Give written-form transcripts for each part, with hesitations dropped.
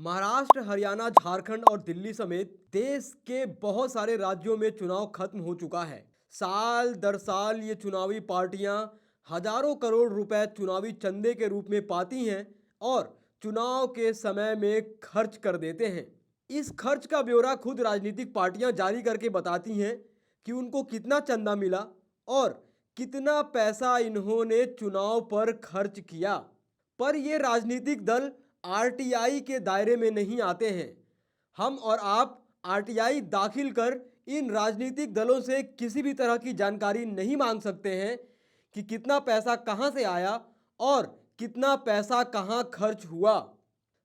महाराष्ट्र, हरियाणा, झारखंड और दिल्ली समेत देश के बहुत सारे राज्यों में चुनाव खत्म हो चुका है। साल दर साल ये चुनावी पार्टियां हजारों करोड़ रुपए चुनावी चंदे के रूप में पाती हैं और चुनाव के समय में खर्च कर देते हैं। इस खर्च का ब्यौरा खुद राजनीतिक पार्टियां जारी करके बताती हैं कि उनको कितना चंदा मिला और कितना पैसा इन्होंने चुनाव पर खर्च किया। पर ये राजनीतिक दल आरटीआई के दायरे में नहीं आते हैं। हम और आप आरटीआई दाखिल कर इन राजनीतिक दलों से किसी भी तरह की जानकारी नहीं मांग सकते हैं कि कितना पैसा कहां से आया और कितना पैसा कहां खर्च हुआ।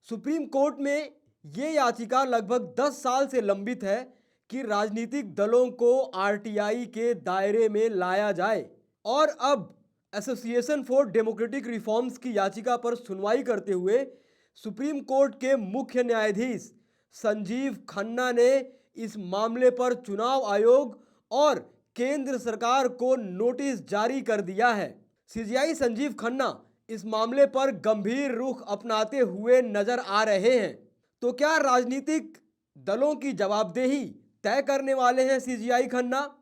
सुप्रीम कोर्ट में ये याचिका लगभग 10 साल से लंबित है कि राजनीतिक दलों को आरटीआई के दायरे में लाया जाए और अब एसोसिएशन फॉर डेमोक्रेटिक रिफॉर्म्स की याचिका पर सुनवाई करते हुए सुप्रीम कोर्ट के मुख्य न्यायाधीश संजीव खन्ना ने इस मामले पर चुनाव आयोग और केंद्र सरकार को नोटिस जारी कर दिया है। सीजेआई संजीव खन्ना इस मामले पर गंभीर रुख अपनाते हुए नजर आ रहे हैं। तो क्या राजनीतिक दलों की जवाबदेही तय करने वाले हैं सीजेआई खन्ना?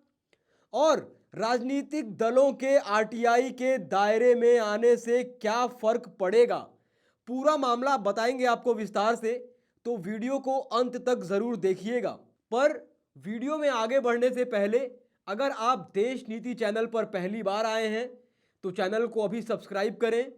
और राजनीतिक दलों के आरटीआई के दायरे में आने से क्या फर्क पड़ेगा, पूरा मामला बताएंगे आपको विस्तार से, तो वीडियो को अंत तक जरूर देखिएगा। पर वीडियो में आगे बढ़ने से पहले अगर आप देश नीति चैनल पर पहली बार आए हैं तो चैनल को अभी सब्सक्राइब करें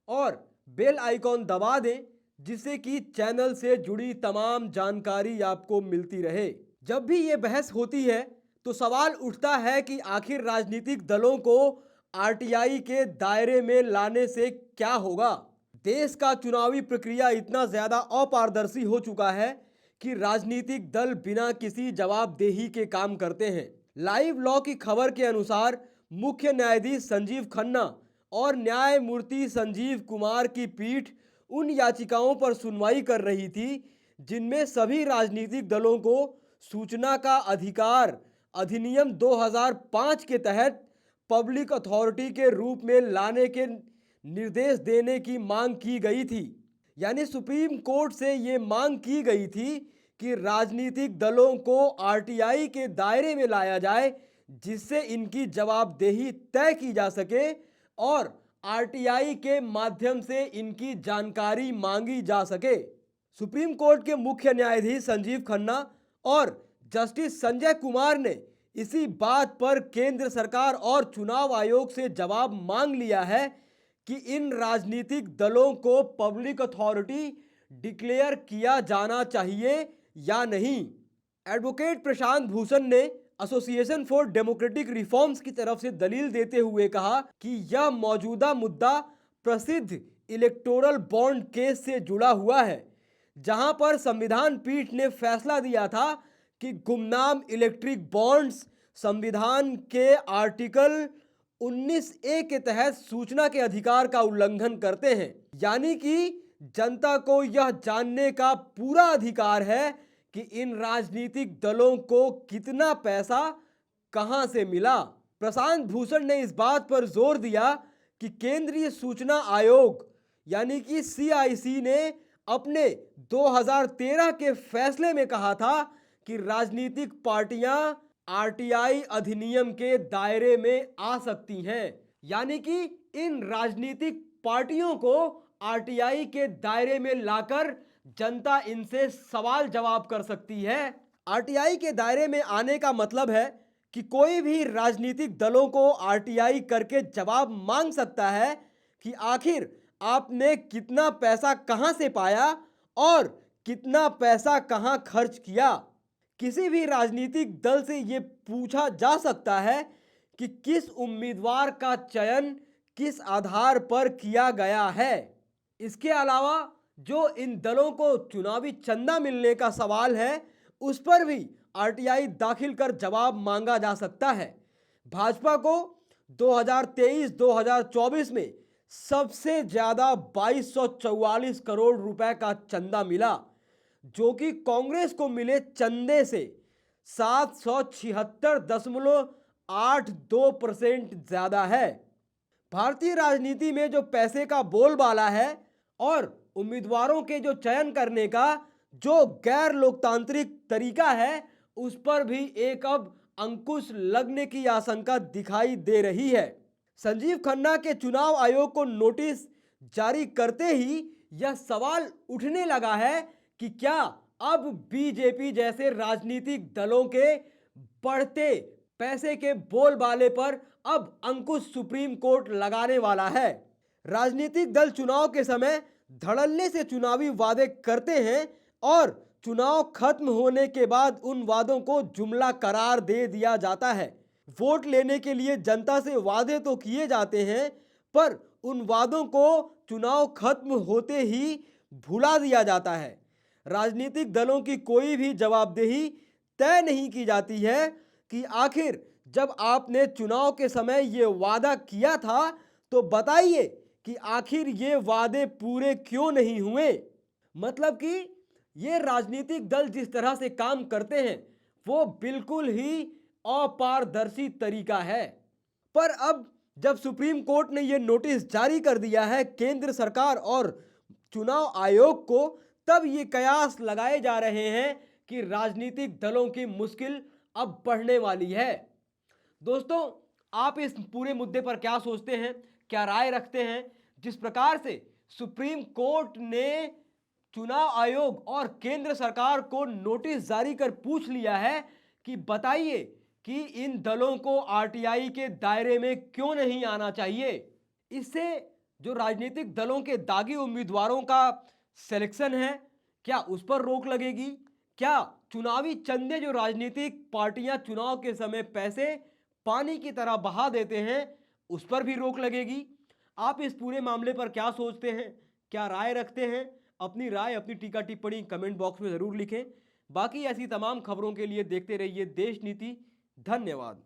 और बेल आइकॉन दबा दें, जिससे कि चैनल से जुड़ी तमाम जानकारी आपको मिलती रहे। जब भी ये बहस होती है तो सवाल उठता है कि आखिर राजनीतिक दलों को आरटीआई के दायरे में लाने से क्या होगा। देश का चुनावी प्रक्रिया इतना ज्यादा अपारदर्शी हो चुका है कि राजनीतिक दल बिना किसी जवाबदेही के काम करते हैं। लाइव लॉ की खबर के अनुसार मुख्य न्यायाधीश संजीव खन्ना और न्यायमूर्ति संजीव कुमार की पीठ उन याचिकाओं पर सुनवाई कर रही थी जिनमें सभी राजनीतिक दलों को सूचना का अधिकार अधिनियम 2005 के तहत पब्लिक अथॉरिटी के रूप में लाने के निर्देश देने की मांग की गई थी। यानी सुप्रीम कोर्ट से ये मांग की गई थी कि राजनीतिक दलों को आरटीआई के दायरे में लाया जाए, जिससे इनकी जवाबदेही तय की जा सके और आरटीआई के माध्यम से इनकी जानकारी मांगी जा सके। सुप्रीम कोर्ट के मुख्य न्यायाधीश संजीव खन्ना और जस्टिस संजय कुमार ने इसी बात पर केंद्र सरकार और चुनाव आयोग से जवाब मांग लिया है कि इन राजनीतिक दलों को पब्लिक अथॉरिटी डिक्लेयर किया जाना चाहिए या नहीं। एडवोकेट प्रशांत भूषण ने एसोसिएशन फॉर डेमोक्रेटिक रिफॉर्म्स की तरफ से दलील देते हुए कहा कि यह मौजूदा मुद्दा प्रसिद्ध इलेक्टोरल बॉन्ड केस से जुड़ा हुआ है, जहां पर संविधान पीठ ने फैसला दिया था कि गुमनाम इलेक्ट्रिक बॉन्ड्स संविधान के आर्टिकल 19A के तहत सूचना के अधिकार का उल्लंघन करते हैं। यानी कि जनता को यह जानने का पूरा अधिकार है कि इन राजनीतिक दलों को कितना पैसा कहां से मिला। प्रशांत भूषण ने इस बात पर जोर दिया कि केंद्रीय सूचना आयोग यानी कि CIC ने अपने 2013 के फैसले में कहा था कि राजनीतिक पार्टियां आरटीआई अधिनियम के दायरे में आ सकती हैं। यानी कि इन राजनीतिक पार्टियों को आरटीआई के दायरे में लाकर जनता इनसे सवाल जवाब कर सकती है। आरटीआई के दायरे में आने का मतलब है कि कोई भी राजनीतिक दलों को आरटीआई करके जवाब मांग सकता है कि आखिर आपने कितना पैसा कहां से पाया और कितना पैसा कहां खर्च किया। किसी भी राजनीतिक दल से यह पूछा जा सकता है कि किस उम्मीदवार का चयन किस आधार पर किया गया है। इसके अलावा जो इन दलों को चुनावी चंदा मिलने का सवाल है, उस पर भी आरटीआई दाखिल कर जवाब मांगा जा सकता है। भाजपा को 2023-2024 में सबसे ज्यादा 2244 करोड़ रुपए का चंदा मिला, जो कि कांग्रेस को मिले चंदे से 776.82% ज्यादा है। भारतीय राजनीति में जो पैसे का बोलबाला है और उम्मीदवारों के जो चयन करने का जो गैर लोकतांत्रिक तरीका है, उस पर भी एक अब अंकुश लगने की आशंका दिखाई दे रही है। संजीव खन्ना के चुनाव आयोग को नोटिस जारी करते ही यह सवाल उठने लगा है कि क्या अब बीजेपी जैसे राजनीतिक दलों के बढ़ते पैसे के बोलबाले पर अब अंकुश सुप्रीम कोर्ट लगाने वाला है। राजनीतिक दल चुनाव के समय धड़ल्ले से चुनावी वादे करते हैं और चुनाव खत्म होने के बाद उन वादों को जुमला करार दे दिया जाता है। वोट लेने के लिए जनता से वादे तो किए जाते हैं, पर उन वादों को चुनाव खत्म होते ही भुला दिया जाता है। राजनीतिक दलों की कोई भी जवाबदेही तय नहीं की जाती है कि आखिर जब आपने चुनाव के समय ये वादा किया था तो बताइए कि आखिर ये वादे पूरे क्यों नहीं हुए। मतलब कि ये राजनीतिक दल जिस तरह से काम करते हैं वो बिल्कुल ही अपारदर्शी तरीका है। पर अब जब सुप्रीम कोर्ट ने यह नोटिस जारी कर दिया है केंद्र सरकार और चुनाव आयोग को, तब ये कयास लगाए जा रहे हैं कि राजनीतिक दलों की मुश्किल अब बढ़ने वाली है। दोस्तों, आप इस पूरे मुद्दे पर क्या सोचते हैं, क्या राय रखते हैं? जिस प्रकार से सुप्रीम कोर्ट ने चुनाव आयोग और केंद्र सरकार को नोटिस जारी कर पूछ लिया है कि बताइए कि इन दलों को आरटीआई के दायरे में क्यों नहीं आना चाहिए। इससे जो राजनीतिक दलों के दागी उम्मीदवारों का सिलेक्शन है, क्या उस पर रोक लगेगी? क्या चुनावी चंदे जो राजनीतिक पार्टियां चुनाव के समय पैसे पानी की तरह बहा देते हैं, उस पर भी रोक लगेगी? आप इस पूरे मामले पर क्या सोचते हैं, क्या राय रखते हैं? अपनी राय, अपनी टीका टिप्पणी कमेंट बॉक्स में जरूर लिखें। बाकी ऐसी तमाम खबरों के लिए देखते रहिए देश नीति। धन्यवाद।